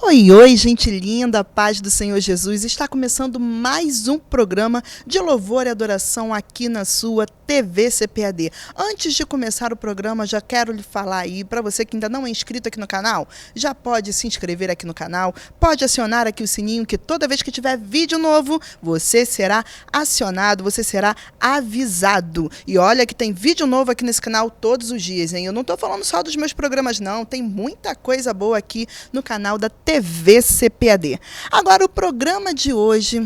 Oi, oi, gente linda, paz do Senhor Jesus. Está começando mais um programa de louvor e adoração aqui na sua TV CPAD. Antes de começar o programa, já quero lhe falar aí, para você que ainda não é inscrito aqui no canal, já pode se inscrever aqui no canal, pode acionar aqui o sininho, que toda vez que tiver vídeo novo, você será acionado, você será avisado. E olha que tem vídeo novo aqui nesse canal todos os dias, hein? Eu não estou falando só dos meus programas, não. Tem muita coisa boa aqui no canal da TV CPAD. Agora, o programa de hoje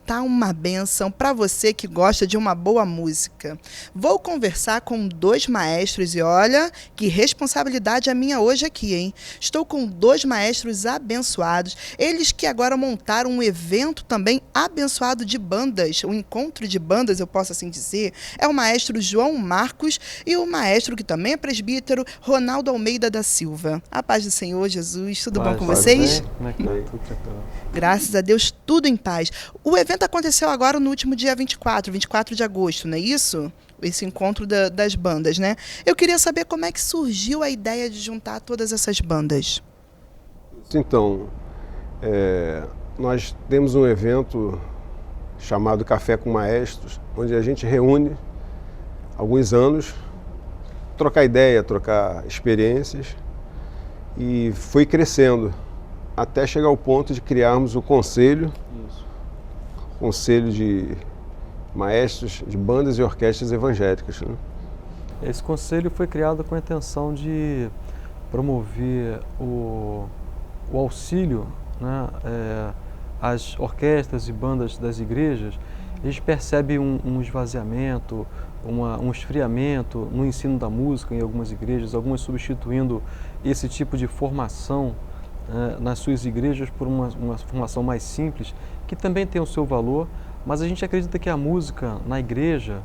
tá uma bênção para você que gosta de uma boa música. Vou conversar com dois maestros e olha que responsabilidade a minha hoje aqui, hein? Estou com dois maestros abençoados, eles que agora montaram um evento também abençoado de bandas, um encontro de bandas, eu posso assim dizer. É o maestro João Marcos e o maestro que também é presbítero, Ronaldo Almeida da Silva. A paz do Senhor Jesus, tudo bom com vocês? Como é que tá? Tudo tranquilo. Graças a Deus, tudo em paz. O evento aconteceu agora no último dia 24 de agosto, não é isso? Esse encontro das bandas, né? Eu queria saber como é que surgiu a ideia de juntar todas essas bandas. Então, nós temos um evento chamado Café com Maestros, onde a gente reúne alguns anos, trocar ideia, trocar experiências, e foi crescendo até chegar ao ponto de criarmos o conselho de maestros de bandas e orquestras evangélicas, né? Esse conselho foi criado com a intenção de promover o auxílio, né, às orquestras e bandas das igrejas. A gente percebe um esvaziamento, um esfriamento no ensino da música em algumas igrejas, algumas substituindo esse tipo de formação nas suas igrejas por uma formação mais simples, que também tem o seu valor, mas a gente acredita que a música na igreja,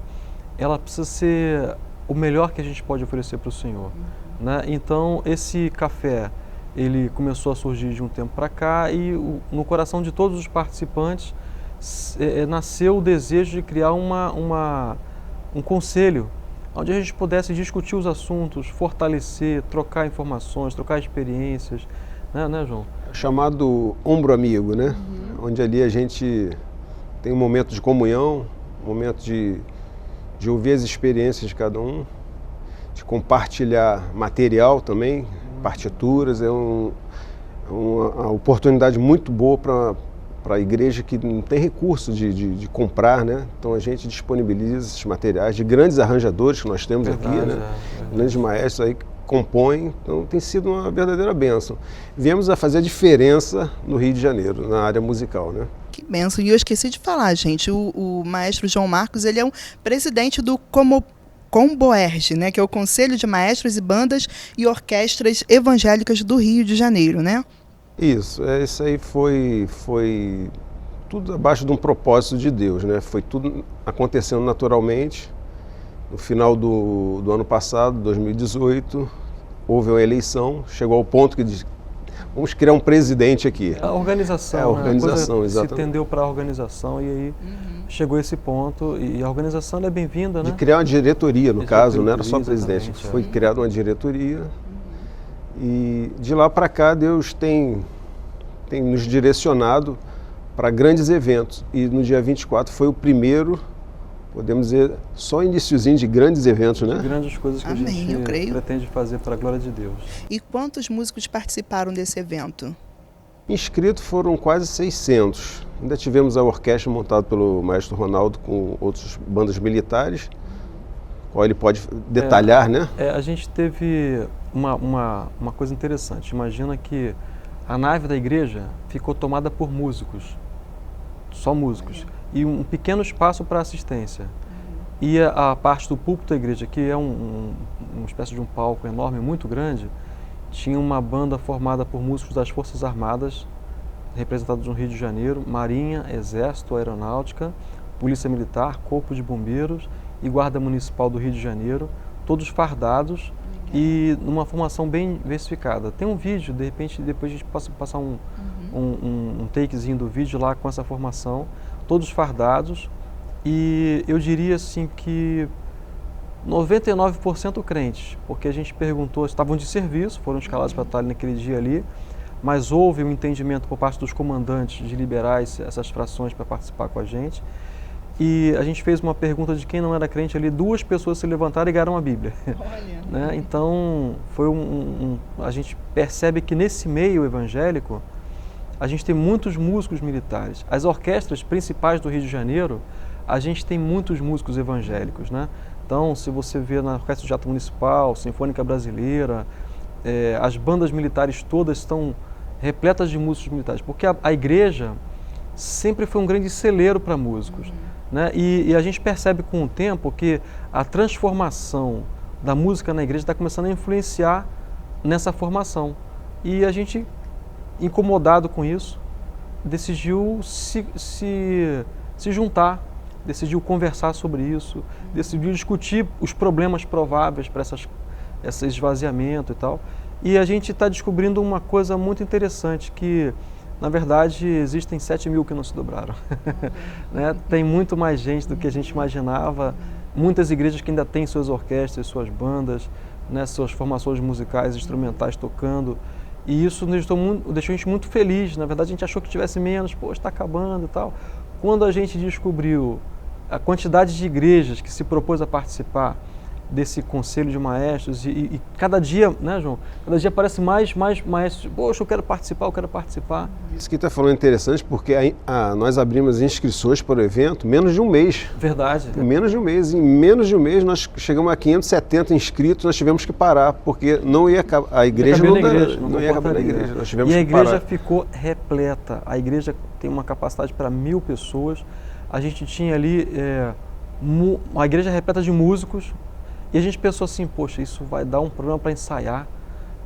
ela precisa ser o melhor que a gente pode oferecer para o Senhor, né? Então, esse café, ele começou a surgir de um tempo para cá e no coração de todos os participantes nasceu o desejo de criar um conselho, onde a gente pudesse discutir os assuntos, fortalecer, trocar informações, trocar experiências, né, João? Chamado ombro amigo, né? Onde ali a gente tem um momento de comunhão, um momento de ouvir as experiências de cada um, de compartilhar material também, partituras. É uma oportunidade muito boa para a igreja que não tem recurso de comprar, né? Então a gente disponibiliza esses materiais de grandes arranjadores que nós temos aqui, né? Grandes maestros aí que compõem, então tem sido uma verdadeira bênção. Viemos a fazer a diferença no Rio de Janeiro, na área musical, né? Que bênção. E eu esqueci de falar, gente, o maestro João Marcos, ele é um presidente do Comboerge, né? Que é o Conselho de Maestros e Bandas e Orquestras Evangélicas do Rio de Janeiro, né? Isso aí foi tudo abaixo de um propósito de Deus, né? Foi tudo acontecendo naturalmente. No final do ano passado, 2018, houve uma eleição, chegou ao ponto que vamos criar um presidente aqui. A organização, a organização, né? exatamente. Se tendeu para a organização e aí chegou esse ponto e a organização é bem-vinda, né? De criar uma diretoria, no caso, não era só presidente, exatamente, foi criada uma diretoria. E de lá para cá Deus tem nos direcionado para grandes eventos. E no dia 24 foi o primeiro, podemos dizer, só iniciozinho de grandes eventos, né? De grandes coisas que Amém, a gente eu creio. pretende fazer para a glória de Deus. E quantos músicos participaram desse evento? Inscritos foram quase 600. Ainda tivemos a orquestra montada pelo maestro Ronaldo com outras bandas militares, qual ele pode detalhar, né? A gente teve uma coisa interessante. Imagina que a nave da igreja ficou tomada por músicos, só músicos, e um pequeno espaço para assistência. E a parte do púlpito da igreja, que é uma espécie de um palco enorme, muito grande, tinha uma banda formada por músicos das Forças Armadas, representados no Rio de Janeiro, Marinha, Exército, Aeronáutica, Polícia Militar, Corpo de Bombeiros e Guarda Municipal do Rio de Janeiro, todos fardados e numa formação bem diversificada. Tem um vídeo, de repente, depois a gente possa passar um takezinho do vídeo lá com essa formação, todos fardados, e eu diria assim que 99% crentes, porque a gente perguntou, estavam de serviço, foram escalados para estar naquele dia ali, mas houve um entendimento por parte dos comandantes de liberar essas frações para participar com a gente. E a gente fez uma pergunta de quem não era crente ali, 2 pessoas se levantaram e ganharam a Bíblia. Olha. Né? Então, foi a gente percebe que nesse meio evangélico, a gente tem muitos músicos militares. As orquestras principais do Rio de Janeiro, a gente tem muitos músicos evangélicos, né? Então, se você vê na Orquestra de Teatro Municipal, Sinfônica Brasileira, as bandas militares todas estão repletas de músicos militares, porque a igreja sempre foi um grande celeiro para músicos. Né? E a gente percebe com o tempo que a transformação da música na igreja está começando a influenciar nessa formação. E a gente, incomodado com isso, decidiu se juntar, decidiu conversar sobre isso, decidiu discutir os problemas prováveis para esse esvaziamento e tal. E a gente está descobrindo uma coisa muito interessante, que na verdade existem 7.000 que não se dobraram. Né? Tem muito mais gente do que a gente imaginava, muitas igrejas que ainda têm suas orquestras, suas bandas, né, suas formações musicais, instrumentais tocando. E isso nos deixou a gente muito feliz. Na verdade, a gente achou que tivesse menos, pô, está acabando e tal. Quando a gente descobriu a quantidade de igrejas que se propôs a participar desse conselho de maestros, e cada dia, né, João? Cada dia aparece mais maestros. Poxa, eu quero participar. Isso que está falando é interessante, porque nós abrimos inscrições para o evento menos de um mês. Verdade. Menos de um mês. Em menos de um mês nós chegamos a 570 inscritos, nós tivemos que parar, porque não ia acabar. A igreja não ia acabar na igreja. Nós tivemos e a que parar. igreja ficou repleta. A igreja tem uma capacidade para 1.000 pessoas. A gente tinha ali uma igreja repleta de músicos. E a gente pensou assim, poxa, isso vai dar um problema para ensaiar,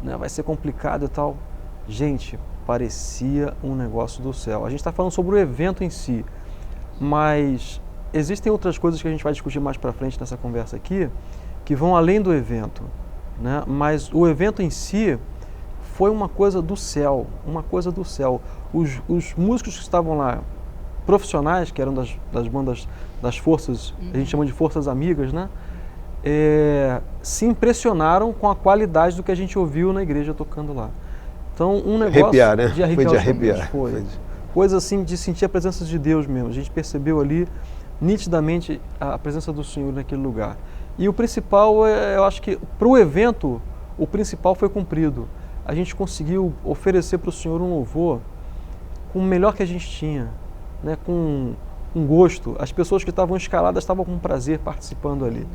né? Vai ser complicado e tal. Gente, parecia um negócio do céu. A gente está falando sobre o evento em si, mas existem outras coisas que a gente vai discutir mais para frente nessa conversa aqui, que vão além do evento, né? Mas o evento em si foi uma coisa do céu, uma coisa do céu. Os músicos que estavam lá, profissionais, que eram das bandas, das forças, a gente chama de forças amigas, né? Se impressionaram com a qualidade do que a gente ouviu na igreja tocando lá. Então, um negócio arrepiar, né? de arrepiar. Foi de arrepiar. Foi. Coisa assim de sentir a presença de Deus mesmo. A gente percebeu ali nitidamente a presença do Senhor naquele lugar. E o principal, eu acho que para o evento, o principal foi cumprido. A gente conseguiu oferecer para o Senhor um louvor com o melhor que a gente tinha, né? Com gosto. As pessoas que estavam escaladas estavam com prazer participando ali.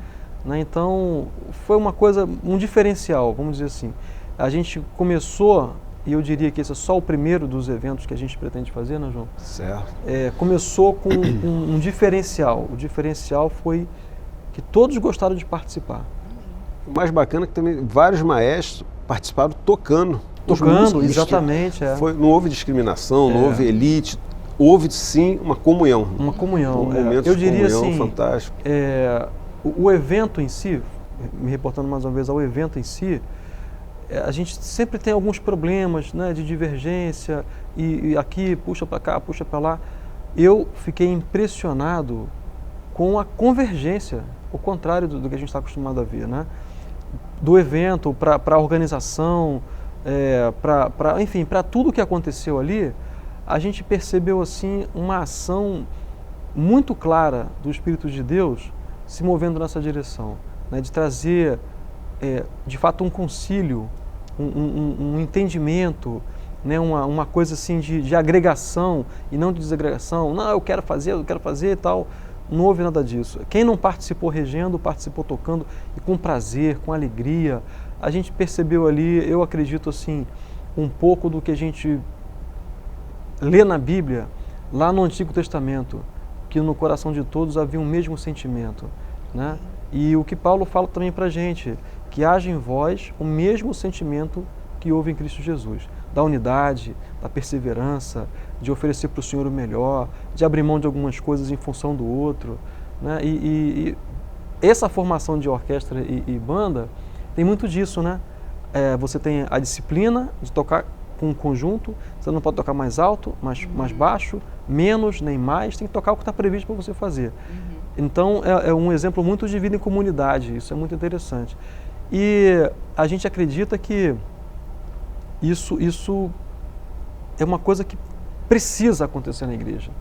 Né? Então, foi uma coisa, um diferencial, vamos dizer assim. A gente começou, e eu diria que esse é só o primeiro dos eventos que a gente pretende fazer, né, João? Certo. Começou com um diferencial. O diferencial foi que todos gostaram de participar. O mais bacana é que também vários maestros participaram tocando. Exatamente. Não houve discriminação, não houve elite, houve sim uma comunhão. Uma comunhão. Um momento eu de diria comunhão assim, fantástico. O evento em si, me reportando mais uma vez ao evento em si, a gente sempre tem alguns problemas, né, de divergência, e aqui puxa para cá, puxa para lá. Eu fiquei impressionado com a convergência, o contrário do que a gente está acostumado a ver, né? Do evento para a organização, enfim, para tudo que aconteceu ali, a gente percebeu assim uma ação muito clara do Espírito de Deus se movendo nessa direção, né, de trazer, de fato, um concílio, um entendimento, né, uma coisa assim de agregação e não de desagregação. Não, eu quero fazer e tal. Não houve nada disso. Quem não participou regendo, participou tocando e com prazer, com alegria. A gente percebeu ali, eu acredito assim, um pouco do que a gente lê na Bíblia, lá no Antigo Testamento, que no coração de todos havia um mesmo sentimento, né? E o que Paulo fala também para a gente, que haja em vós o mesmo sentimento que houve em Cristo Jesus, da unidade, da perseverança, de oferecer para o Senhor o melhor, de abrir mão de algumas coisas em função do outro, né? E essa formação de orquestra e banda tem muito disso, né? Você tem a disciplina de tocar com um conjunto, você não pode tocar mais alto, mais baixo, menos nem mais, tem que tocar o que está previsto para você fazer. Então, é um exemplo muito de vida em comunidade, isso é muito interessante. E a gente acredita que isso é uma coisa que precisa acontecer na igreja,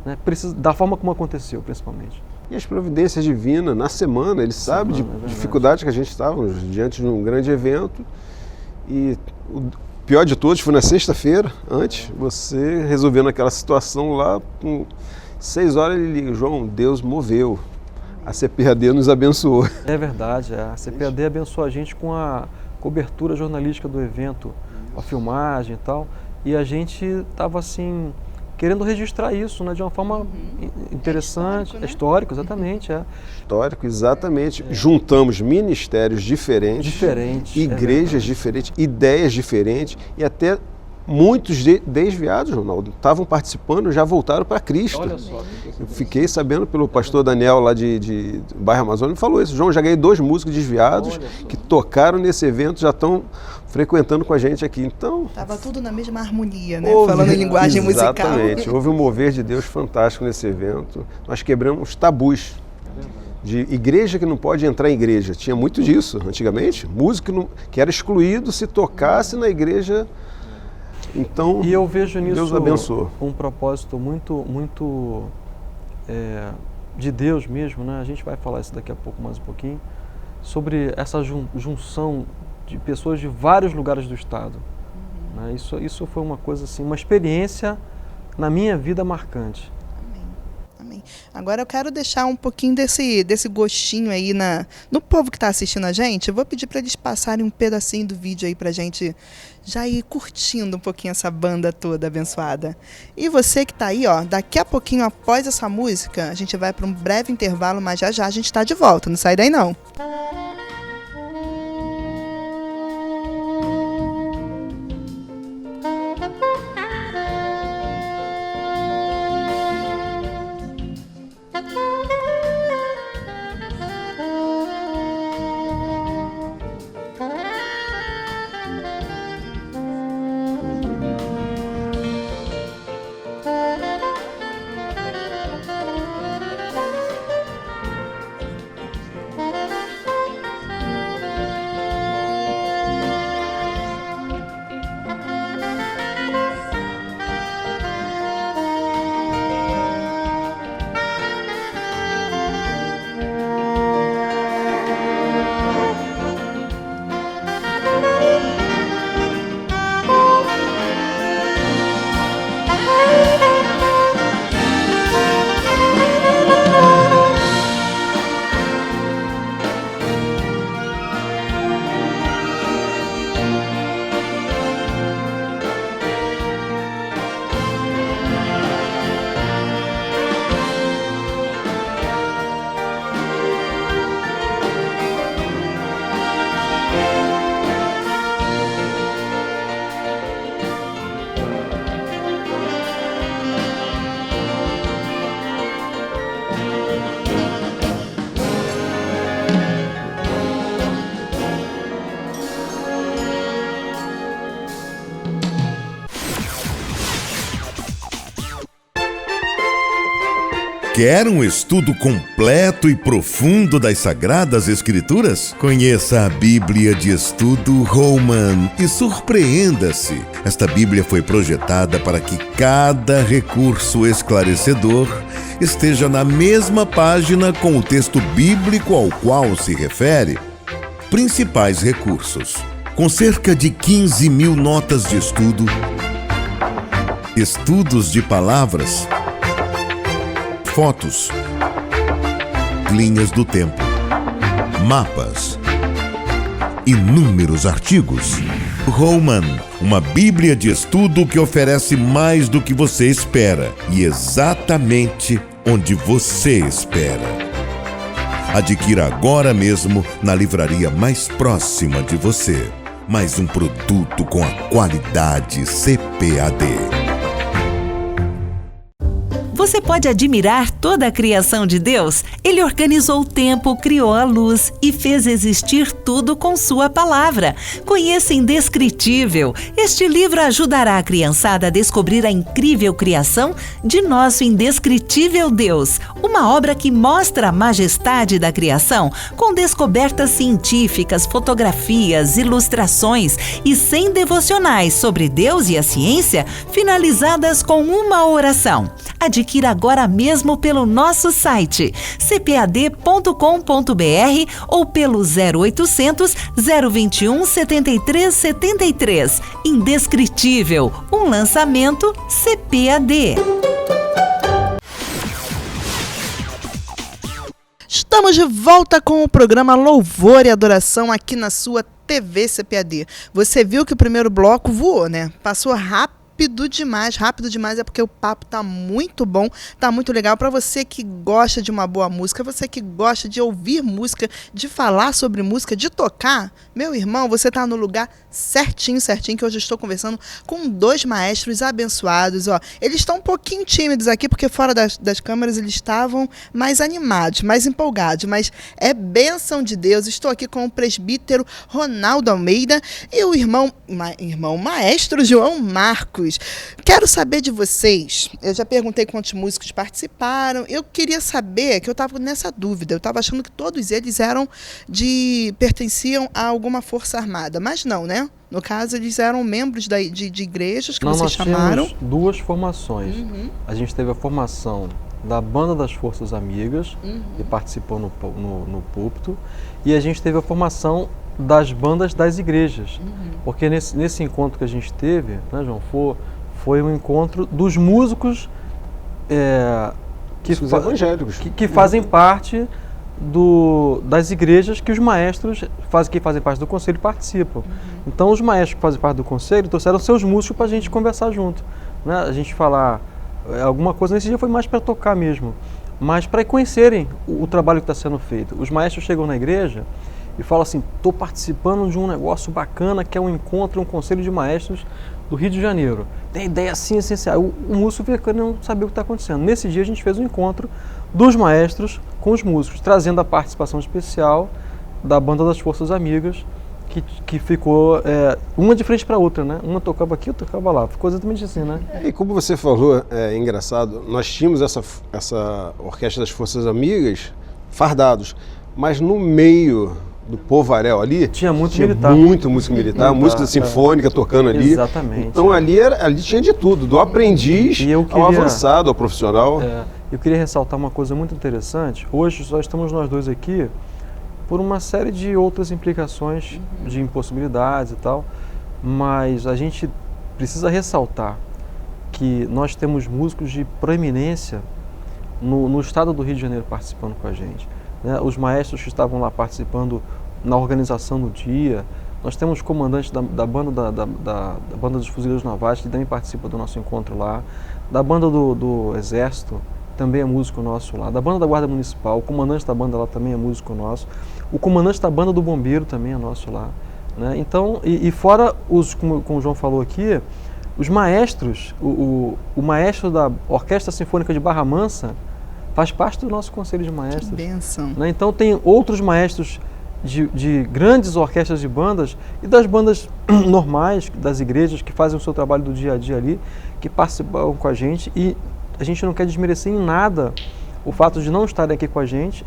né? Precisa, da forma como aconteceu, principalmente. E as providências divinas, na semana, ele sabe de dificuldades que a gente estava diante de um grande evento. E o pior de todos foi na sexta-feira, antes, você resolvendo aquela situação lá, com 6 horas ele liga, João, Deus moveu, a CPAD nos abençoou. É verdade, a CPAD abençoou a gente com a cobertura jornalística do evento, a filmagem e tal, e a gente estava assim, querendo registrar isso, né, de uma forma interessante, histórico, exatamente. Histórico, exatamente. Juntamos ministérios diferentes, igrejas diferentes, ideias diferentes e até muitos desviados, Ronaldo, estavam participando, já voltaram para Cristo. Olha só. Eu fiquei sabendo pelo pastor Daniel lá de Bairro Amazônia, falou isso. João, já ganhei 2 músicos desviados que tocaram nesse evento, já estão frequentando com a gente aqui. Então, estava tudo na mesma harmonia, né? Falando em linguagem musical. Exatamente. Houve um mover de Deus fantástico nesse evento. Nós quebramos tabus de igreja que não pode entrar em igreja. Tinha muito disso antigamente. Músico que era excluído se tocasse na igreja. Então, e eu vejo nisso Deus abençoou. Um propósito muito de Deus mesmo, né? A gente vai falar isso daqui a pouco, mais um pouquinho, sobre essa junção de pessoas de vários lugares do estado. Né? Isso foi uma coisa assim, uma experiência na minha vida marcante. Amém. Agora eu quero deixar um pouquinho desse gostinho aí no povo que está assistindo a gente. Eu vou pedir para eles passarem um pedacinho do vídeo aí para a gente já ir curtindo um pouquinho essa banda toda abençoada. E você que está aí, ó, daqui a pouquinho após essa música, a gente vai para um breve intervalo, mas já a gente está de volta. Não sai daí não. Quer um estudo completo e profundo das Sagradas Escrituras? Conheça a Bíblia de Estudo Holman e surpreenda-se. Esta Bíblia foi projetada para que cada recurso esclarecedor esteja na mesma página com o texto bíblico ao qual se refere. Principais recursos: com cerca de 15.000 notas de estudo, estudos de palavras, fotos, linhas do tempo, mapas, inúmeros artigos. Holman, uma Bíblia de estudo que oferece mais do que você espera e exatamente onde você espera. Adquira agora mesmo na livraria mais próxima de você. Mais um produto com a qualidade CPAD. Você pode admirar toda a criação de Deus? Ele organizou o tempo, criou a luz e fez existir tudo com sua palavra. Conheça Indescritível. Este livro ajudará a criançada a descobrir a incrível criação de nosso indescritível Deus. Uma obra que mostra a majestade da criação com descobertas científicas, fotografias, ilustrações e 100 devocionais sobre Deus e a ciência, finalizadas com uma oração. Adquira agora mesmo pelo nosso site cpad.com.br ou pelo 0800 021 7373. Indescritível, um lançamento CPAD. Estamos de volta com o programa Louvor e Adoração aqui na sua TV CPAD. Você viu que o primeiro bloco voou, né? Passou rápido demais é porque o papo tá muito bom, tá muito legal. Para você que gosta de uma boa música, você que gosta de ouvir música, de falar sobre música, de tocar, meu irmão, você tá no lugar certinho, que hoje eu estou conversando com 2 maestros abençoados, ó. Eles estão um pouquinho tímidos aqui, porque fora das câmeras eles estavam mais animados, mais empolgados, mas é bênção de Deus. Estou aqui com o presbítero Ronaldo Almeida e o irmão maestro João Marcos. Quero saber de vocês, eu já perguntei quantos músicos participaram, eu queria saber, que eu estava nessa dúvida, eu estava achando que todos eles pertenciam a alguma força armada, mas não, né? No caso, eles eram membros de igrejas que vocês chamaram. Nós tínhamos 2 formações. A gente teve a formação da Banda das Forças Amigas, que participou no púlpito, e a gente teve a formação das bandas das igrejas, porque nesse encontro que a gente teve, né, João, foi um encontro dos músicos evangélicos que fazem parte das igrejas que os maestros que fazem parte do conselho participam. Então os maestros que fazem parte do conselho trouxeram seus músicos para a gente conversar junto, né? A gente falar alguma coisa. Nesse dia foi mais para tocar mesmo, mas para conhecerem o trabalho que está sendo feito. Os maestros chegam na igreja e falam assim: estou participando de um negócio bacana que é um encontro, um conselho de maestros do Rio de Janeiro. Tem ideia assim essencial. O músico fica querendo saber o que está acontecendo. Nesse dia a gente fez um encontro dos maestros com os músicos, trazendo a participação especial da Banda das Forças Amigas, que ficou uma de frente para a outra, né? Uma tocava aqui, outra tocava lá. Ficou exatamente assim, né? E como você falou, é engraçado, nós tínhamos essa Orquestra das Forças Amigas fardados, mas no meio do povoaréu ali tinha muito música militar, música sinfônica tocando ali. Exatamente. Então ali tinha de tudo, do aprendiz ao avançado, ao profissional. Eu queria ressaltar uma coisa muito interessante. Hoje só estamos nós 2 aqui por uma série de outras implicações de impossibilidades e tal, mas a gente precisa ressaltar que nós temos músicos de proeminência no estado do Rio de Janeiro participando com a gente, né? Os maestros que estavam lá participando na organização do dia. Nós temos comandantes da banda da banda dos Fuzileiros Navais, que também participa do nosso encontro lá, da banda do Exército, também é músico nosso lá, da banda da Guarda Municipal, o comandante da banda lá também é músico nosso, o comandante da banda do Bombeiro também é nosso lá, né? Então, e fora como o João falou aqui, os maestros, o maestro da Orquestra Sinfônica de Barra Mansa faz parte do nosso conselho de maestros. Que bênção. Né? Então tem outros maestros de grandes orquestras de bandas e das bandas normais, das igrejas, que fazem o seu trabalho do dia a dia ali, que participam com a gente, e a gente não quer desmerecer em nada o fato de não estarem aqui com a gente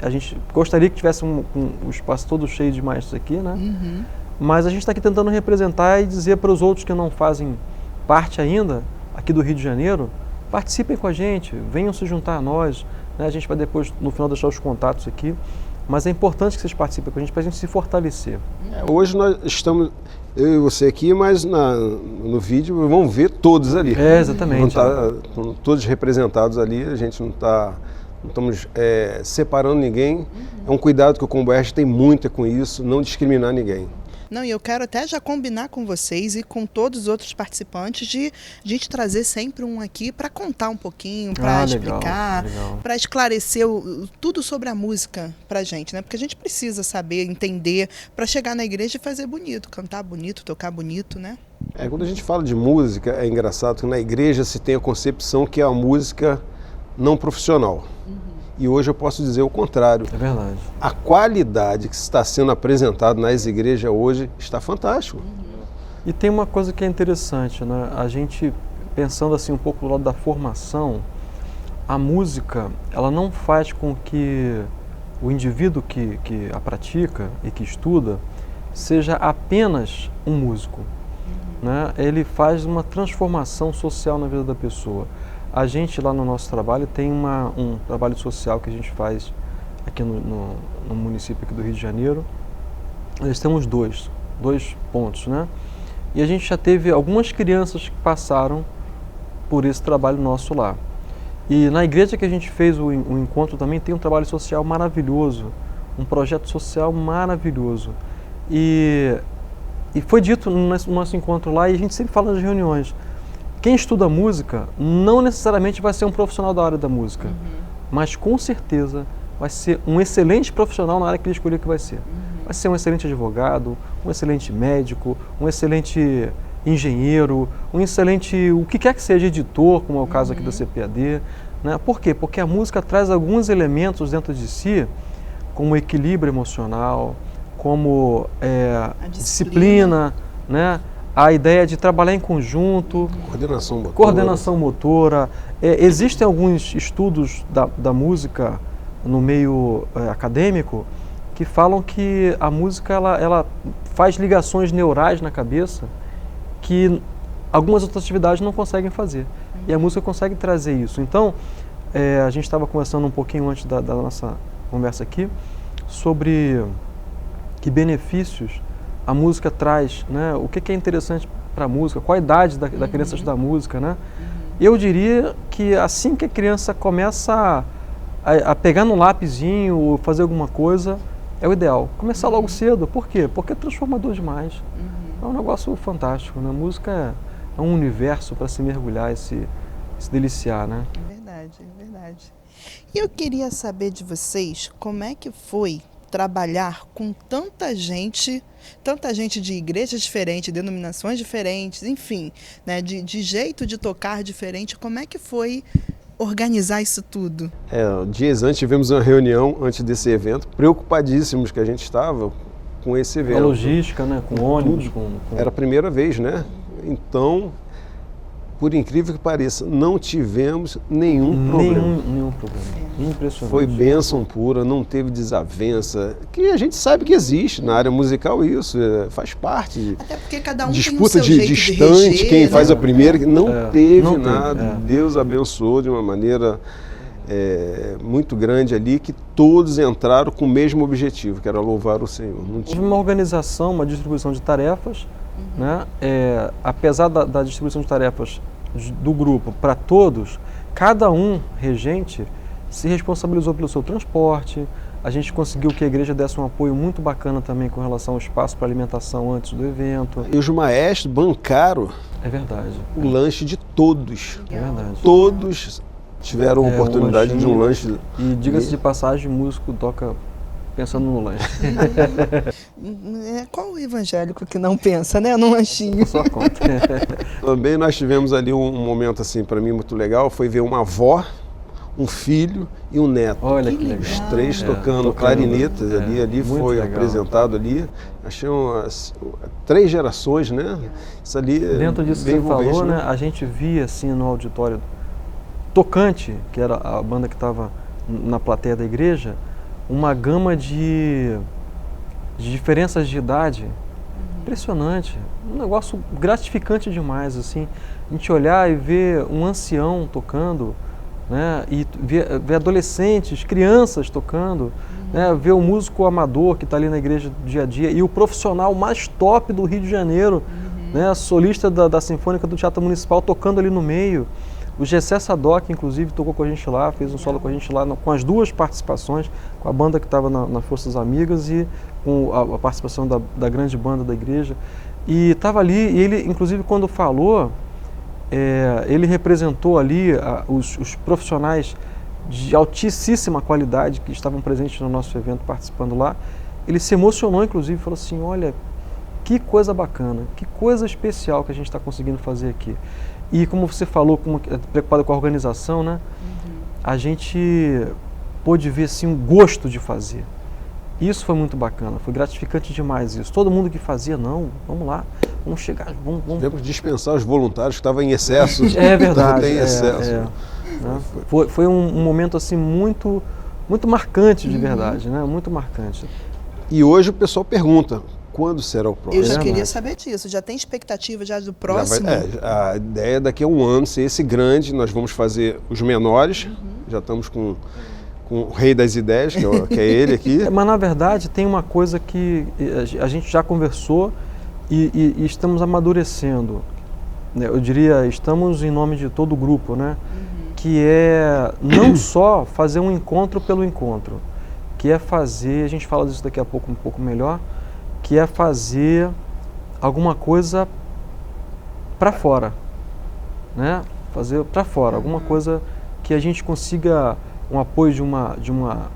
gostaria que tivesse um espaço todo cheio de maestros aqui, né? Mas a gente está aqui tentando representar e dizer para os outros que não fazem parte ainda, aqui do Rio de Janeiro, participem com a gente, venham se juntar a nós, né? A gente vai depois, no final, deixar os contatos aqui, mas é importante que vocês participem com a gente para a gente se fortalecer. Hoje nós estamos, eu e você aqui, mas no vídeo vão ver todos ali. Exatamente. Estão todos representados ali, a gente não estamos separando ninguém. É um cuidado que o Comboerge tem muito com isso, não discriminar ninguém. Não, e eu quero até já combinar com vocês e com todos os outros participantes de a gente trazer sempre um aqui para contar um pouquinho, para explicar, para esclarecer tudo sobre a música pra gente, né? Porque a gente precisa saber, entender, para chegar na igreja e fazer bonito, cantar bonito, tocar bonito, né? Quando a gente fala de música, é engraçado que na igreja se tem a concepção que a música não profissional. E hoje eu posso dizer o contrário. É verdade. A qualidade que está sendo apresentada nas igrejas hoje está fantástico. E tem uma coisa que é interessante, né? A gente, pensando assim um pouco do lado da formação, a música, ela não faz com que o indivíduo que a pratica e que estuda seja apenas um músico, né? Ele faz uma transformação social na vida da pessoa. A gente lá no nosso trabalho tem um trabalho social que a gente faz aqui no município aqui do Rio de Janeiro. Nós temos dois pontos, né? E a gente já teve algumas crianças que passaram por esse trabalho nosso lá. E na igreja que a gente fez o encontro também tem um trabalho social maravilhoso, um projeto social maravilhoso. E foi dito no nosso encontro lá, e a gente sempre fala nas reuniões, quem estuda música não necessariamente vai ser um profissional da área da música, mas com certeza vai ser um excelente profissional na área que ele escolher que vai ser. Vai ser um excelente advogado, um excelente médico, um excelente engenheiro, um excelente, o que quer que seja, editor, como é o caso aqui da CPAD. Né? Por quê? Porque a música traz alguns elementos dentro de si, como equilíbrio emocional, como disciplina, né? A ideia de trabalhar em conjunto, coordenação motora. Existem alguns estudos da música no meio acadêmico que falam que a música ela faz ligações neurais na cabeça que algumas outras atividades não conseguem fazer. E a música consegue trazer isso. Então, a gente estava conversando um pouquinho antes da nossa conversa aqui sobre que benefícios a música traz, né? O que é interessante para a música, qual a idade da criança estudar música, né? Eu diria que assim que a criança começa a pegar no lapisinho ou fazer alguma coisa, é o ideal. Começar logo cedo. Por quê? Porque é transformador demais. É um negócio fantástico, né? A música é um universo para se mergulhar e se deliciar, né? É verdade. E eu queria saber de vocês como é que foi trabalhar com tanta gente de igrejas diferentes, denominações diferentes, enfim, né, de jeito de tocar diferente. Como é que foi organizar isso tudo? Dias antes tivemos uma reunião antes desse evento, preocupadíssimos que a gente estava com esse evento. A logística, né, com ônibus. Era a primeira vez, né? Então, por incrível que pareça, não tivemos nenhum problema. Nenhum problema. Impressionante. Foi bênção pura, não teve desavença, que a gente sabe que existe na área musical isso, faz parte. Até porque cada um disputa tem o seu jeito distante, de reger, quem né? faz a primeira, não teve nada. Teve. Deus abençoou de uma maneira muito grande ali, que todos entraram com o mesmo objetivo, que era louvar o Senhor. Houve uma organização, uma distribuição de tarefas, né? Apesar da distribuição de tarefas do grupo para todos, cada um regente se responsabilizou pelo seu transporte. A gente conseguiu que a igreja desse um apoio muito bacana também com relação ao espaço para alimentação antes do evento. E os maestros bancaram o lanche de todos. É verdade. Todos tiveram a oportunidade de um lanche. E diga-se de passagem, músico toca pensando no lanche. Qual o evangélico que não pensa, né, num lanchinho? Só conta. Também nós tivemos ali um momento assim para mim muito legal, foi ver uma avó, um filho e um neto. Olha que legal. Os três tocando clarinetas ali foi legal. Apresentado ali. Achei umas 3 gerações, né? Isso ali dentro disso que você falou, né? A gente via assim no auditório Tocante, que era a banda que estava na plateia da igreja, uma gama de diferenças de idade impressionante, um negócio gratificante demais, assim, a gente olhar e ver um ancião tocando, né, e ver adolescentes, crianças tocando, né, ver o músico amador que está ali na igreja do dia a dia e o profissional mais top do Rio de Janeiro, né, solista da Sinfônica do Teatro Municipal tocando ali no meio. O Gessé Sadoc, inclusive, tocou com a gente lá, fez um solo com a gente lá, com as 2 participações, com a banda que estava na Forças Amigas e com a participação da grande banda da igreja. E estava ali, e ele, inclusive, quando falou, ele representou ali os profissionais de altíssima qualidade que estavam presentes no nosso evento, participando lá. Ele se emocionou, inclusive, falou assim, olha, que coisa bacana, que coisa especial que a gente está conseguindo fazer aqui. E como você falou, preocupado com a organização, né? a gente pôde ver assim, um gosto de fazer. Isso foi muito bacana, foi gratificante demais isso. Todo mundo que fazia, não, vamos lá, vamos chegar, vamos... Tivemos que dispensar os voluntários que estavam em excesso. É verdade. Tem excesso. Né? Foi um momento assim muito marcante de verdade, né? Muito marcante. E hoje o pessoal pergunta, quando será o próximo? Eu já queria saber disso. Já tem expectativa já do próximo? A ideia é daqui a um ano ser esse grande. Nós vamos fazer os menores. Já estamos com o rei das ideias, que é ele aqui. Mas na verdade tem uma coisa que a gente já conversou e estamos amadurecendo. Eu diria, estamos em nome de todo o grupo, né? Que é não só fazer um encontro pelo encontro, que é fazer, a gente fala disso daqui a pouco um pouco melhor, que é fazer alguma coisa para fora, né? Fazer para fora, alguma coisa que a gente consiga um apoio de uma,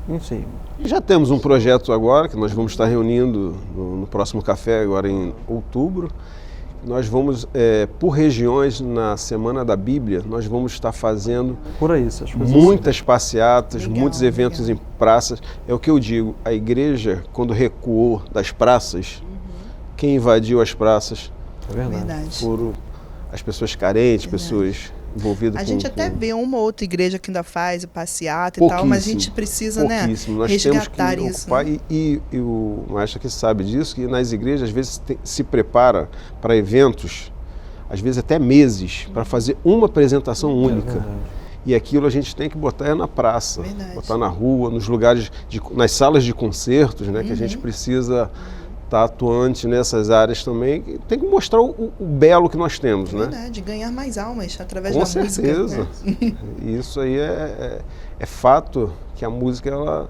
não sei. E já temos um projeto agora, que nós vamos estar reunindo no próximo café, agora em outubro. Nós vamos, por regiões, na Semana da Bíblia, nós vamos estar fazendo por aí, essas coisas muitas passeatas, Legal, muitos eventos em praças. É o que eu digo, a igreja, quando recuou das praças, quem invadiu as praças É verdade. Verdade. foram as pessoas carentes, pessoas envolvidas A com... gente até vê uma ou outra igreja que ainda faz passeata e tal, mas a gente precisa, né, Nós resgatar temos que isso. ocupar, Né? e o maestro aqui sabe disso, que nas igrejas às vezes se prepara para eventos, às vezes até meses, para fazer uma apresentação única. E aquilo a gente tem que botar na praça, Verdade. botar na rua, nos lugares, nas salas de concertos, né, que a gente precisa estar atuante nessas áreas também. Tem que mostrar o belo que nós temos, né? Verdade, ganhar mais almas através Com da certeza. música. Né? Isso aí é fato que a música ela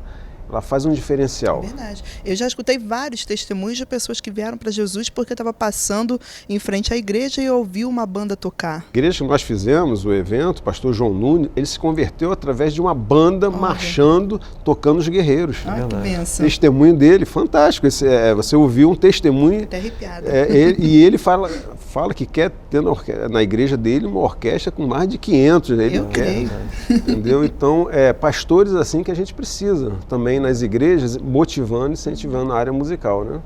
faz um diferencial. Verdade. Eu já escutei vários testemunhos de pessoas que vieram para Jesus porque estava passando em frente à igreja e ouviu uma banda tocar. A igreja que nós fizemos, o evento, o pastor João Nunes, ele se converteu através de uma banda marchando, tocando os guerreiros. Ah, que O bênção. testemunho dele, fantástico. Você ouviu um testemunho. Até arrepiada. E ele fala que quer ter na igreja dele uma orquestra com mais de 500. Né? Ele Eu quer, creio. entendeu? Então, pastores assim que a gente precisa também nas igrejas, motivando e incentivando a área musical, né?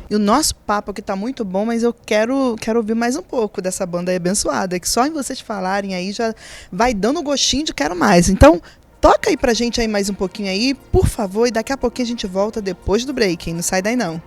E o nosso papo aqui está muito bom, mas eu quero ouvir mais um pouco dessa banda aí abençoada, que só em vocês falarem aí já vai dando gostinho de quero mais. Então, toca aí pra gente aí mais um pouquinho aí, por favor, e daqui a pouquinho a gente volta depois do break, hein? Não sai daí não.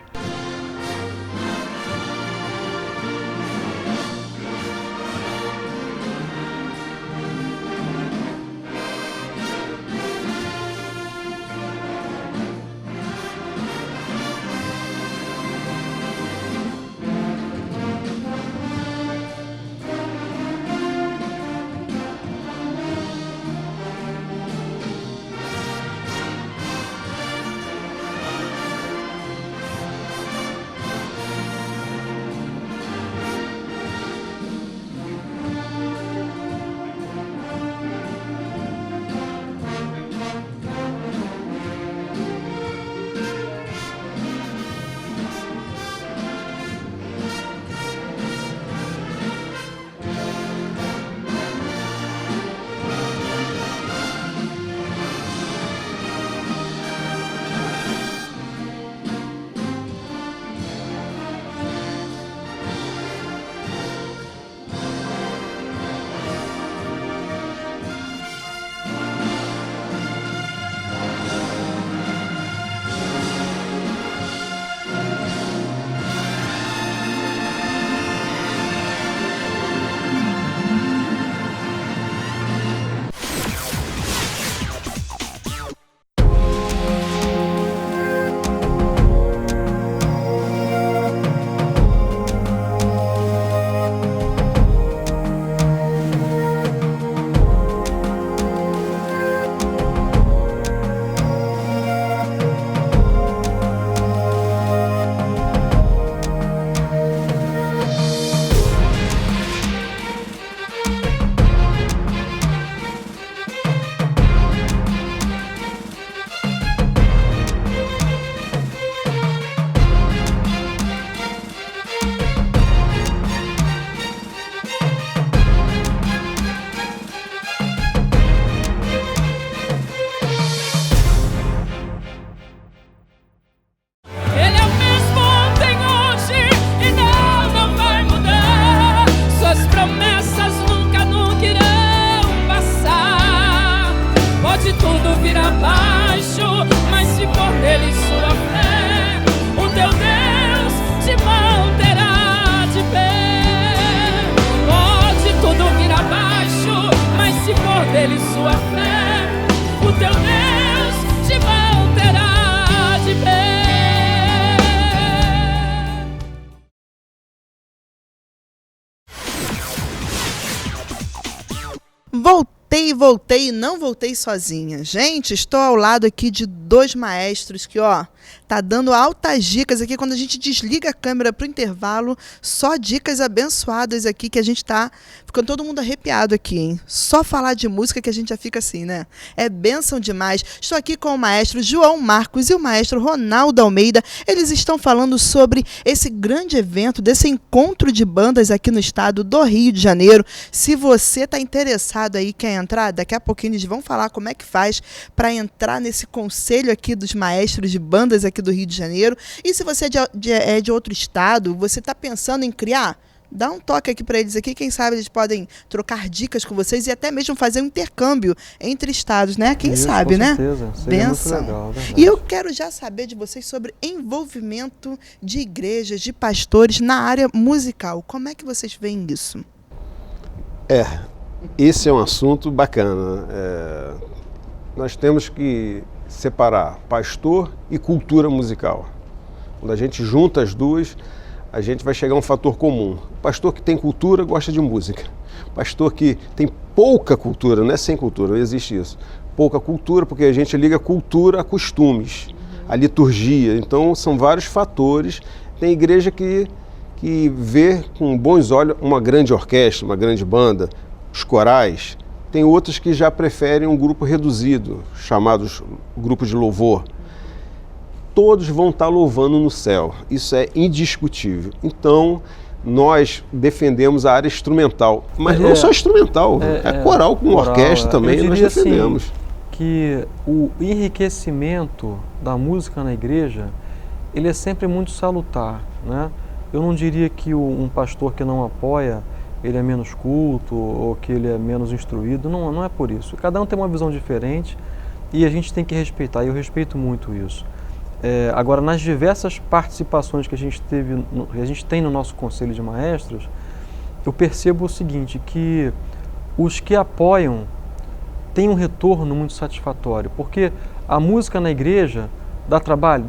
Voltei e não voltei sozinha. Gente, estou ao lado aqui de 2 maestros que, tá dando altas dicas aqui. Quando a gente desliga a câmera para o intervalo, só dicas abençoadas aqui que a gente tá ficando todo mundo arrepiado aqui, hein? Só falar de música que a gente já fica assim, né? É bênção demais. Estou aqui com o maestro João Marcos e o maestro Ronaldo Almeida. Eles estão falando sobre esse grande evento, desse encontro de bandas aqui no estado do Rio de Janeiro. Se você está interessado aí, quer entrar, daqui a pouquinho eles vão falar como é que faz para entrar nesse conselho aqui dos maestros de bandas aqui do Rio de Janeiro. E se você é de outro estado, você está pensando em criar, dá um toque aqui para eles aqui, quem sabe eles podem trocar dicas com vocês e até mesmo fazer um intercâmbio entre estados, né? Quem sabe, com né? certeza. Seria muito legal, e eu quero já saber de vocês sobre envolvimento de igrejas, de pastores na área musical. Como é que vocês veem isso? Esse é um assunto bacana. Nós temos que separar pastor e cultura musical. Quando a gente junta as duas, a gente vai chegar a um fator comum. O pastor que tem cultura gosta de música. O pastor que tem pouca cultura, não é sem cultura, não existe isso. Pouca cultura, porque a gente liga cultura a costumes, a liturgia. Então, são vários fatores. Tem igreja que vê com bons olhos uma grande orquestra, uma grande banda, os corais. Tem outros que já preferem um grupo reduzido, chamados grupos de louvor. Todos vão estar louvando no céu, isso é indiscutível. Então, nós defendemos a área instrumental, mas não só instrumental, coral com orquestra também, nós defendemos. Assim, que o enriquecimento da música na igreja, ele é sempre muito salutar, né? Eu não diria que um pastor que não apoia, ele é menos culto ou que ele é menos instruído, não é por isso. Cada um tem uma visão diferente e a gente tem que respeitar, e eu respeito muito isso. Agora, nas diversas participações que a gente tem no nosso Conselho de Maestros, eu percebo o seguinte, que os que apoiam têm um retorno muito satisfatório, porque a música na igreja dá trabalho,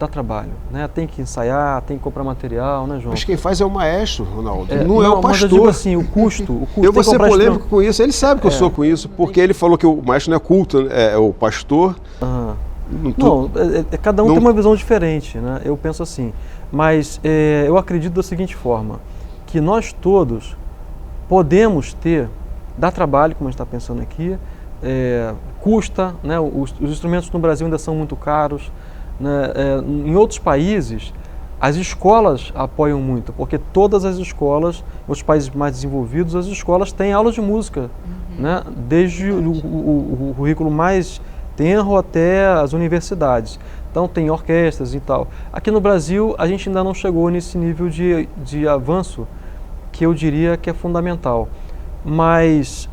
né? Tem que ensaiar, tem que comprar material, né, João? Mas quem faz é o maestro, Ronaldo, não é o pastor. Mas eu digo assim, o custo eu vou ser polêmico com isso, ele sabe que eu sou com isso, porque ele falou que o maestro não é culto, é o pastor. Cada um tem uma visão diferente, né? Eu penso assim, mas eu acredito da seguinte forma, que nós todos podemos dá trabalho, como a gente está pensando aqui, custa, né? Os instrumentos no Brasil ainda são muito caros, né? Em outros países, as escolas apoiam muito, porque todas as escolas, nos países mais desenvolvidos, as escolas têm aulas de música, né? Desde o currículo mais tenro até as universidades. Então tem orquestras e tal. Aqui no Brasil a gente ainda não chegou nesse nível de avanço que eu diria que é fundamental. Mas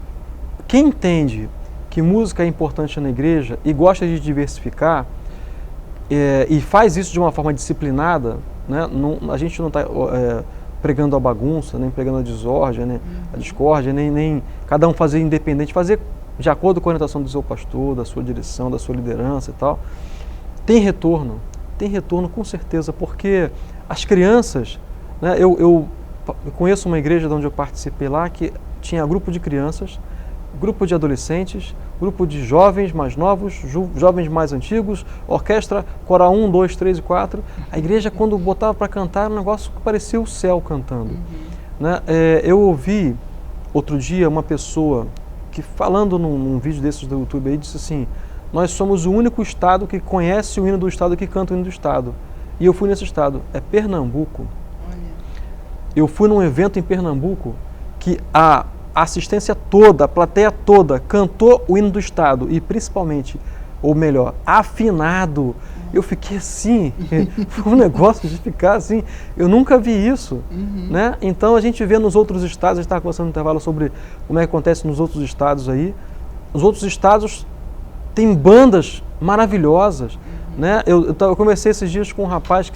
quem entende que música é importante na igreja e gosta de diversificar e faz isso de uma forma disciplinada, né? A gente não está pregando a bagunça, nem pregando a desordem, né? A discórdia, nem cada um fazer independente, fazer de acordo com a orientação do seu pastor, da sua direção, da sua liderança e tal. Tem retorno com certeza, porque as crianças, né, eu conheço uma igreja de onde eu participei lá que tinha grupo de crianças, grupo de adolescentes, grupo de jovens mais novos, jovens mais antigos, orquestra, coral 1, 2, 3 e 4. A igreja, quando botava para cantar, era um negócio que parecia o céu cantando. Né? Eu ouvi outro dia uma pessoa que, falando num vídeo desses do YouTube aí, disse assim: nós somos o único estado que conhece o hino do estado, que canta o hino do estado. E eu fui nesse estado, é Pernambuco. Eu fui num evento em Pernambuco que a assistência toda, a plateia toda, cantou o hino do estado e principalmente, ou melhor, afinado. Eu fiquei assim, foi um negócio de ficar assim, eu nunca vi isso, né? Então a gente vê nos outros estados, a gente estava conversando no intervalo sobre como é que acontece nos outros estados aí. Os outros estados têm bandas maravilhosas, né? Eu conversei esses dias com um rapaz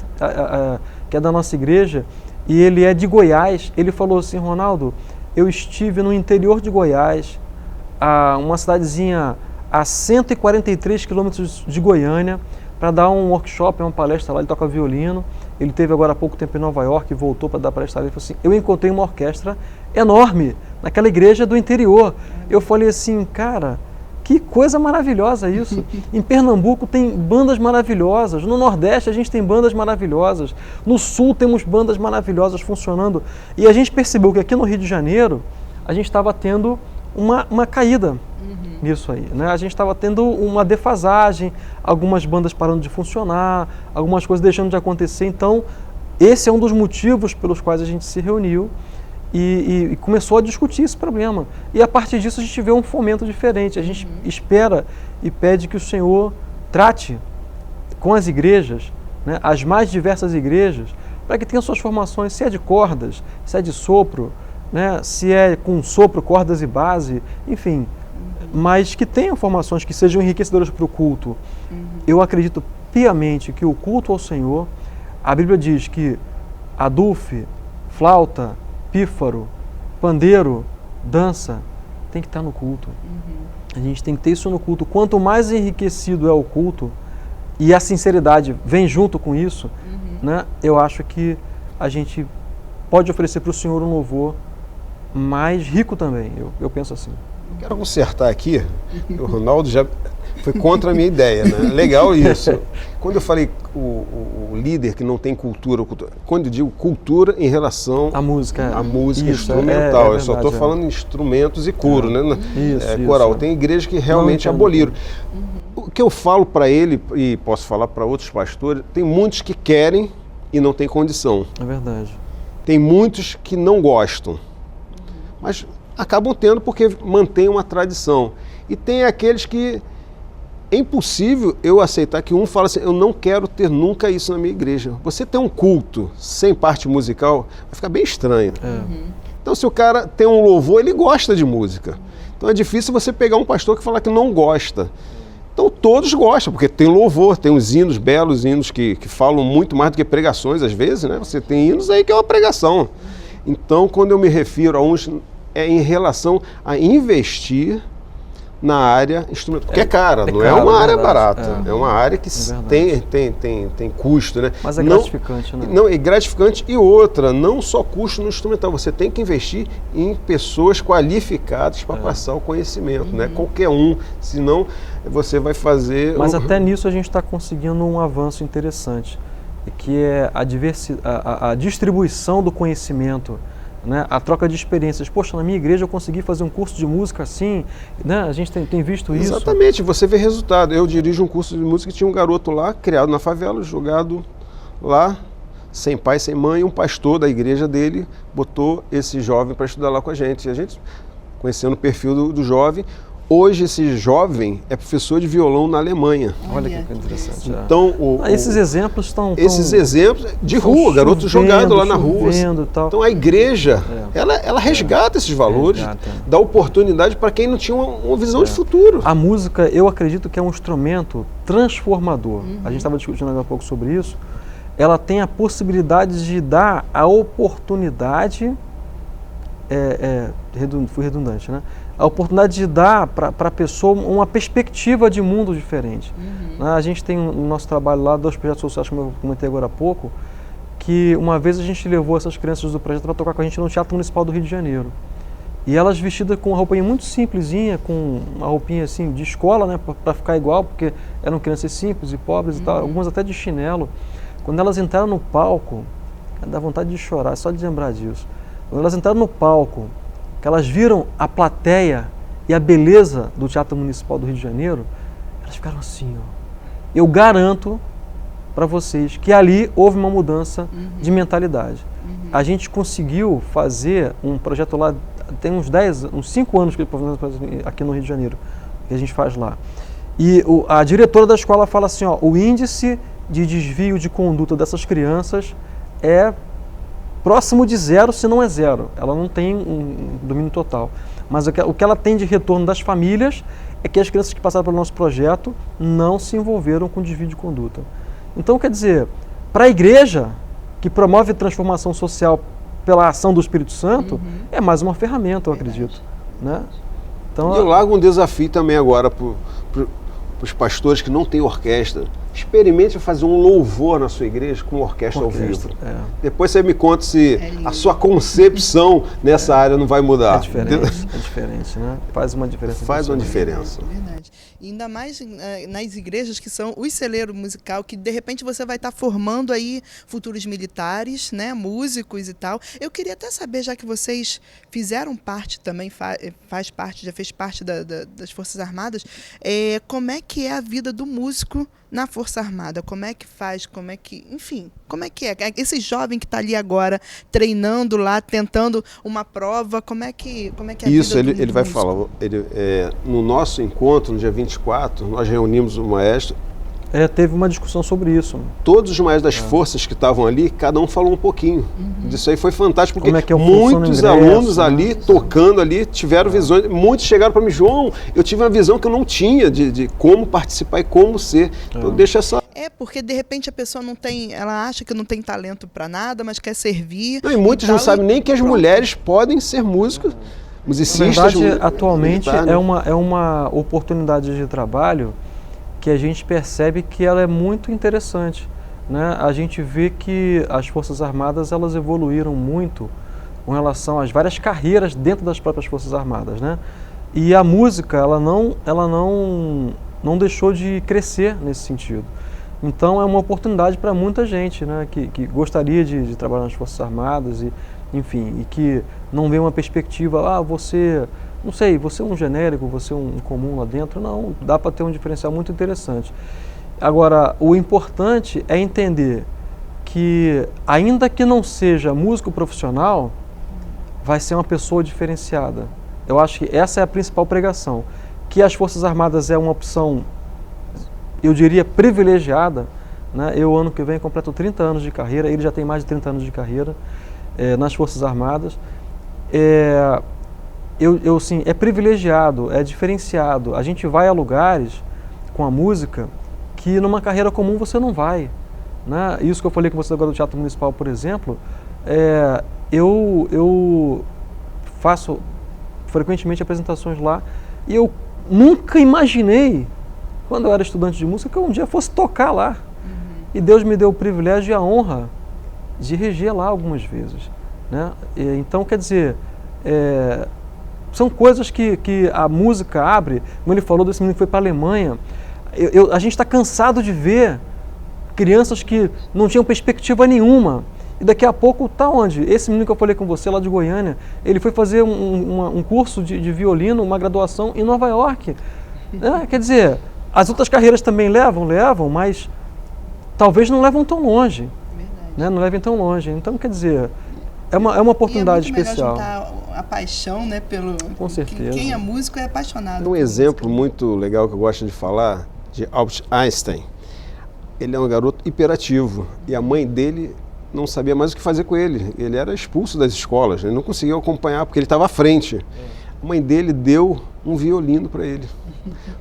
que é da nossa igreja e ele é de Goiás. Ele falou assim: Ronaldo, eu estive no interior de Goiás, uma cidadezinha a 143 quilômetros de Goiânia, para dar um workshop, uma palestra lá. Ele toca violino. Ele teve agora há pouco tempo em Nova York e voltou para dar palestra lá. Ele falou assim: eu encontrei uma orquestra enorme, naquela igreja do interior. Eu falei assim, cara, que coisa maravilhosa isso. Em Pernambuco tem bandas maravilhosas, no Nordeste a gente tem bandas maravilhosas, no Sul temos bandas maravilhosas funcionando. E a gente percebeu que aqui no Rio de Janeiro a gente estava tendo uma caída nisso aí, né? A gente estava tendo uma defasagem, algumas bandas parando de funcionar, algumas coisas deixando de acontecer. Então, esse é um dos motivos pelos quais a gente se reuniu e começou a discutir esse problema. E a partir disso a gente vê um fomento diferente. A gente espera e pede que o Senhor trate com as igrejas, né, as mais diversas igrejas, para que tenham suas formações, se é de cordas, se é de sopro, né, se é com sopro, cordas e base, enfim, mas que tenham formações que sejam enriquecedoras para o culto. Eu acredito piamente que o culto ao Senhor, a Bíblia diz que adufe, flauta, pífaro, pandeiro, dança, tem que estar no culto. A gente tem que ter isso no culto. Quanto mais enriquecido é o culto, e a sinceridade vem junto com isso, né, eu acho que a gente pode oferecer para o Senhor um louvor mais rico também. Eu penso assim. Quero consertar aqui, o Ronaldo já foi contra a minha ideia, né? Legal isso. Quando eu falei o líder que não tem cultura, quando eu digo cultura em relação à música isso, instrumental, eu só estou falando em instrumentos e coro, né? Coral. Tem igrejas que realmente aboliram. O que eu falo para ele, e posso falar para outros pastores, tem muitos que querem e não tem condição. É verdade. Tem muitos que não gostam, mas acabam tendo porque mantém uma tradição. E tem aqueles que é impossível eu aceitar que um fala assim, eu não quero ter nunca isso na minha igreja. Você ter um culto sem parte musical, vai ficar bem estranho. Então se o cara tem um louvor, ele gosta de música. Então é difícil você pegar um pastor que fala que não gosta. Então todos gostam, porque tem louvor, tem uns hinos, belos hinos que falam muito mais do que pregações às vezes, né? Você tem hinos aí que é uma pregação. Então quando eu me refiro a uns, é em relação a investir na área instrumental, porque é cara, não é uma área barata, é uma área que tem custo, né? Mas é gratificante, né? Não, é gratificante e outra, não só custo no instrumental, você tem que investir em pessoas qualificadas para passar o conhecimento, né? Qualquer um, senão você vai fazer... Mas até nisso a gente está conseguindo um avanço interessante, que é a distribuição do conhecimento, né? A troca de experiências. Poxa, na minha igreja eu consegui fazer um curso de música assim, né? A gente tem visto isso. Exatamente, você vê resultado. Eu dirijo um curso de música que tinha um garoto lá, criado na favela, jogado lá, sem pai, sem mãe, um pastor da igreja dele botou esse jovem para estudar lá com a gente. E a gente, conhecendo o perfil do jovem, hoje esse jovem é professor de violão na Alemanha. Olha que interessante. Então, esses exemplos estão... Esses exemplos de rua, garoto jogado lá na rua. Tal. Então a igreja, ela resgata esses valores, dá oportunidade para quem não tinha uma visão de futuro. A música, eu acredito que é um instrumento transformador. A gente estava discutindo agora há pouco sobre isso. Ela tem a possibilidade de dar a oportunidade... fui redundante, né? A oportunidade de dar para a pessoa uma perspectiva de mundo diferente. A gente tem no nosso trabalho lá, 2 projetos sociais, como eu comentei agora há pouco, que uma vez a gente levou essas crianças do projeto para tocar com a gente no Teatro Municipal do Rio de Janeiro. E elas vestidas com uma roupinha muito simplesinha, com uma roupinha assim de escola, né, para ficar igual, porque eram crianças simples e pobres e tal, algumas até de chinelo. Quando elas entraram no palco, dá vontade de chorar, só de lembrar disso. Quando elas entraram no palco, que elas viram a plateia e a beleza do Teatro Municipal do Rio de Janeiro, elas ficaram assim, ó. Eu garanto para vocês que ali houve uma mudança de mentalidade. A gente conseguiu fazer um projeto lá, tem uns 5 anos que ele aqui no Rio de Janeiro, que a gente faz lá. E a diretora da escola fala assim, ó, o índice de desvio de conduta dessas crianças é próximo de 0, se não é 0. Ela não tem um domínio total. Mas o que ela tem de retorno das famílias é que as crianças que passaram pelo nosso projeto não se envolveram com desvio de conduta. Então, quer dizer, para a igreja, que promove transformação social pela ação do Espírito Santo, é mais uma ferramenta, eu acredito. Né? Então, e eu largo um desafio também agora os pastores que não têm orquestra, experimente fazer um louvor na sua igreja com orquestra ao vivo. Depois você me conta se a sua concepção nessa área não vai mudar. É diferente, né? Faz uma diferença. Faz uma diferença. Verdade. E ainda mais nas igrejas que são os celeiros musical, que de repente você vai estar formando aí futuros militares, né, músicos e tal. Eu queria até saber, já que vocês fizeram parte também, já fez parte das Forças Armadas, como é que é a vida do músico na Força Armada? Como é que faz? Enfim, como é que é? Esse jovem que está ali agora, treinando lá, tentando uma prova, como é que é a Isso, vida do ele vai músico? falar. No nosso encontro, no dia 24, nós reunimos o maestro. Teve uma discussão sobre isso. Todos os maestros das forças que estavam ali, cada um falou um pouquinho. Disso aí foi fantástico, porque é muitos alunos ali, tocando ali, tiveram visões. Muitos chegaram para mim, João, eu tive uma visão que eu não tinha de como participar e como ser. Então deixa essa... Porque de repente a pessoa não tem, ela acha que não tem talento para nada, mas quer servir. Não, e muitos não sabem nem que as mulheres podem ser músicos, musicistas. Na verdade, atualmente é uma oportunidade de trabalho que a gente percebe que ela é muito interessante, né? A gente vê que as Forças Armadas, elas evoluíram muito com relação às várias carreiras dentro das próprias Forças Armadas, né? E a música, ela não deixou de crescer nesse sentido. Então é uma oportunidade para muita gente, né, que gostaria de trabalhar nas Forças Armadas e, enfim, e que não vê uma perspectiva, você é um genérico, você é um comum lá dentro. Não, dá para ter um diferencial muito interessante. Agora, o importante é entender que, ainda que não seja músico profissional, vai ser uma pessoa diferenciada. Eu acho que essa é a principal pregação, que as Forças Armadas é uma opção, eu diria, privilegiada, né? Eu, ano que vem, completo 30 anos de carreira, ele já tem mais de 30 anos de carreira nas Forças Armadas. Sim, é privilegiado, é diferenciado. A gente vai a lugares com a música que numa carreira comum você não vai, né? Isso que eu falei com você agora do Teatro Municipal, por exemplo, eu faço frequentemente apresentações lá e eu nunca imaginei, quando eu era estudante de música, que eu um dia fosse tocar lá. E Deus me deu o privilégio e a honra de reger lá algumas vezes, né? Então, quer dizer, são coisas que a música abre. Como ele falou desse menino que foi para a Alemanha, a gente está cansado de ver crianças que não tinham perspectiva nenhuma. E daqui a pouco está onde? Esse menino que eu falei com você, lá de Goiânia, ele foi fazer um curso de violino, uma graduação em Nova York. Quer dizer, as outras carreiras também levam, mas talvez não levam tão longe. Né? Não levem tão longe. Então, quer dizer, é uma oportunidade especial. Juntar a paixão, né, Com certeza. Quem é músico é apaixonado. Um exemplo muito legal que eu gosto de falar, de Albert Einstein. Ele é um garoto hiperativo e a mãe dele não sabia mais o que fazer com ele. Ele era expulso das escolas, ele não conseguia acompanhar porque ele estava à frente. A mãe dele deu um violino para ele.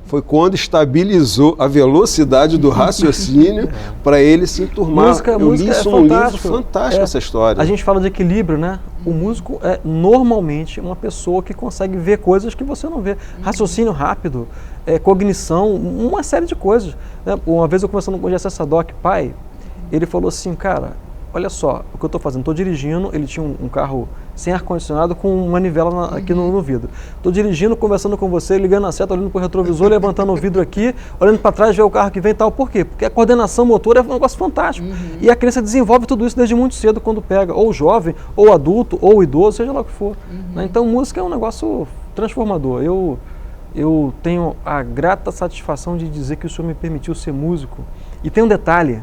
Foi quando estabilizou a velocidade do raciocínio para ele se enturmar. Eu li isso num livro, fantástico essa história. A gente fala de equilíbrio, né? O músico é normalmente uma pessoa que consegue ver coisas que você não vê. Raciocínio rápido, cognição, uma série de coisas. Uma vez eu conversando com o Jesse Sadoc, pai, ele falou assim, cara, olha só, o que eu estou fazendo, estou dirigindo, ele tinha um carro sem ar-condicionado com manivela aqui no vidro. Estou dirigindo, conversando com você, ligando a seta, olhando para o retrovisor, levantando o vidro aqui, olhando para trás, ver o carro que vem e tal. Por quê? Porque a coordenação motora é um negócio fantástico. E a criança desenvolve tudo isso desde muito cedo, quando pega, ou jovem, ou adulto, ou idoso, seja lá o que for. Então, música é um negócio transformador. Eu tenho a grata satisfação de dizer que o Senhor me permitiu ser músico. E tem um detalhe.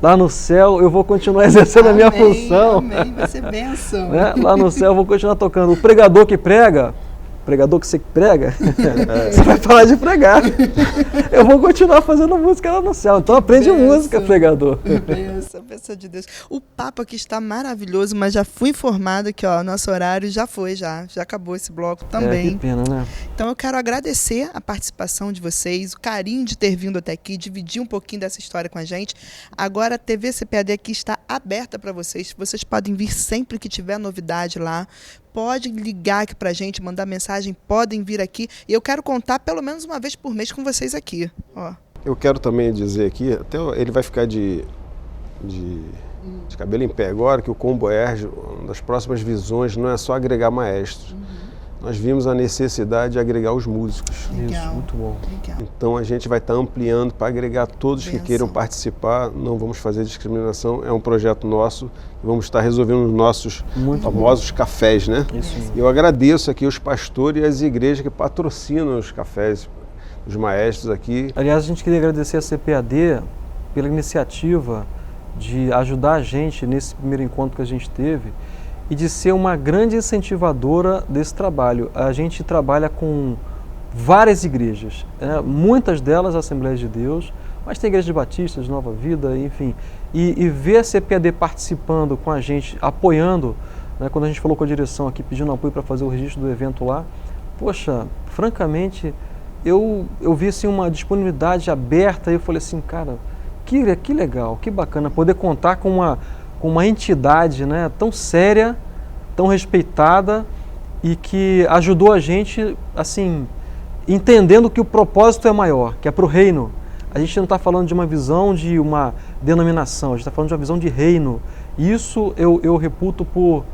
Lá no céu eu vou continuar exercendo a minha função. Amém, vai ser bênção. Né? Lá no céu eu vou continuar tocando. O pregador que prega, você que prega, você vai parar de pregar. Eu vou continuar fazendo música lá no céu. Então aprende música, pregador. Bênção de Deus. O papo aqui está maravilhoso, mas já fui informada que nosso horário já acabou esse bloco também. Que pena, né? Então eu quero agradecer a participação de vocês, o carinho de ter vindo até aqui, dividir um pouquinho dessa história com a gente. Agora a TV CPAD aqui está aberta para vocês. Vocês podem vir sempre que tiver novidade lá. Pode ligar aqui para a gente, mandar mensagem mensagem, podem vir aqui. E eu quero contar pelo menos uma vez por mês com vocês aqui. Ó. Eu quero também dizer aqui, até ele vai ficar de cabelo em pé agora, que o Comboerge, uma das próximas visões, não é só agregar maestros. Nós vimos a necessidade de agregar os músicos. Legal. Isso, muito bom. Legal. Então a gente vai estar ampliando para agregar todos que Benção. queiram participar. Não vamos fazer discriminação, é um projeto nosso. Vamos estar resolvendo os nossos famosos cafés, né? Isso mesmo. Eu agradeço aqui os pastores e as igrejas que patrocinam os cafés, os maestros aqui. Aliás, a gente queria agradecer a CPAD pela iniciativa de ajudar a gente nesse primeiro encontro que a gente teve e de ser uma grande incentivadora desse trabalho. A gente trabalha com várias igrejas, muitas delas Assembleias de Deus, mas tem igrejas batistas, Nova Vida, enfim. E ver a CPAD participando com a gente, apoiando, né, quando a gente falou com a direção aqui, pedindo apoio para fazer o registro do evento lá, poxa, francamente, eu vi assim, uma disponibilidade aberta e eu falei assim, cara, que legal, que bacana poder contar com uma entidade, né, tão séria, tão respeitada e que ajudou a gente, assim, entendendo que o propósito é maior, que é para o reino. A gente não está falando de uma visão de uma denominação, a gente está falando de uma visão de reino. E isso eu reputo por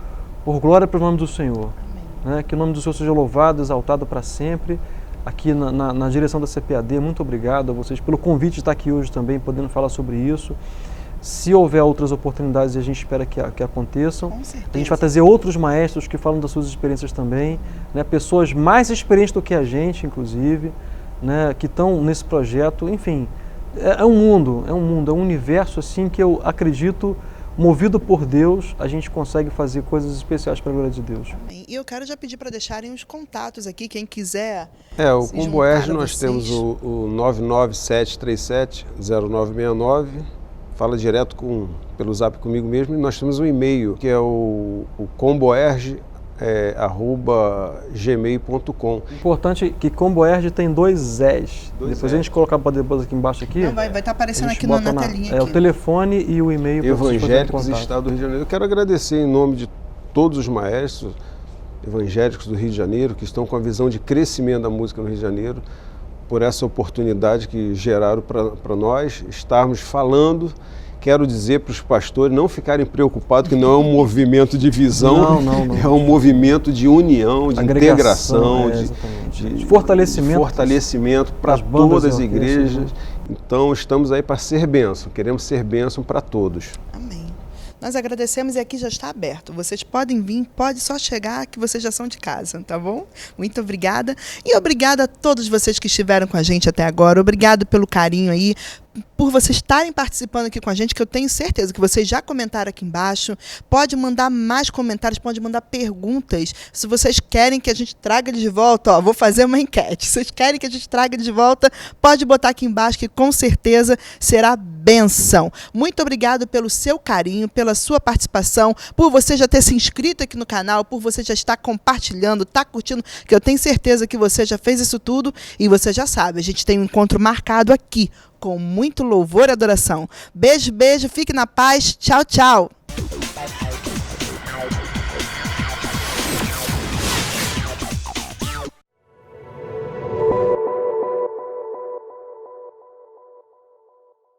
glória para o nome do Senhor. Né? Que o nome do Senhor seja louvado, exaltado para sempre. Aqui na direção da CPAD, muito obrigado a vocês pelo convite de estar aqui hoje também, podendo falar sobre isso. Se houver outras oportunidades, a gente espera que aconteçam. Com certeza. A gente vai trazer outros maestros que falam das suas experiências também, né? Pessoas mais experientes do que a gente, inclusive, né? Que estão nesse projeto. Enfim, é um universo assim que eu acredito, movido por Deus, a gente consegue fazer coisas especiais para a glória de Deus. Amém. E eu quero já pedir para deixarem os contatos aqui, quem quiser. O se Comboerge juntar a nós vocês. temos o 997370969, fala direto pelo zap comigo mesmo, e nós temos um e-mail, que é o comboerge@gmail.com. Importante que Comboerge tem 2 Es. Dois Depois a gente Es. colocar depois aqui embaixo aqui. Não, vai estar aparecendo a gente aqui na bota telinha. o Aqui. telefone e o e-mail para vocês fazerem Evangélicos contato. Estado do Rio de Janeiro. Eu quero agradecer em nome de todos os maestros evangélicos do Rio de Janeiro, que estão com a visão de crescimento da música no Rio de Janeiro, por essa oportunidade que geraram para nós estarmos falando. Quero dizer para os pastores não ficarem preocupados que não é um movimento de divisão, Não. é um movimento de união, de Agregação, integração, de fortalecimento para das bandas todas as e orquestras, igrejas. né? Então estamos aí para ser bênção, queremos ser bênção para todos. Amém. Nós agradecemos e aqui já está aberto. Vocês podem vir, pode só chegar que vocês já são de casa, tá bom? Muito obrigada. E obrigada a todos vocês que estiveram com a gente até agora. Obrigado pelo carinho aí, por vocês estarem participando aqui com a gente, que eu tenho certeza que vocês já comentaram aqui embaixo. Pode mandar mais comentários, pode mandar perguntas. Se vocês querem que a gente traga ele de volta, vou fazer uma enquete. Se vocês querem que a gente traga ele de volta, pode botar aqui embaixo que com certeza será bênção. Muito obrigado pelo seu carinho, pela sua participação, por você já ter se inscrito aqui no canal, por você já estar compartilhando, tá curtindo, que eu tenho certeza que você já fez isso tudo e você já sabe, a gente tem um encontro marcado aqui, com muito louvor e adoração. Beijo, beijo, fique na paz. Tchau, tchau.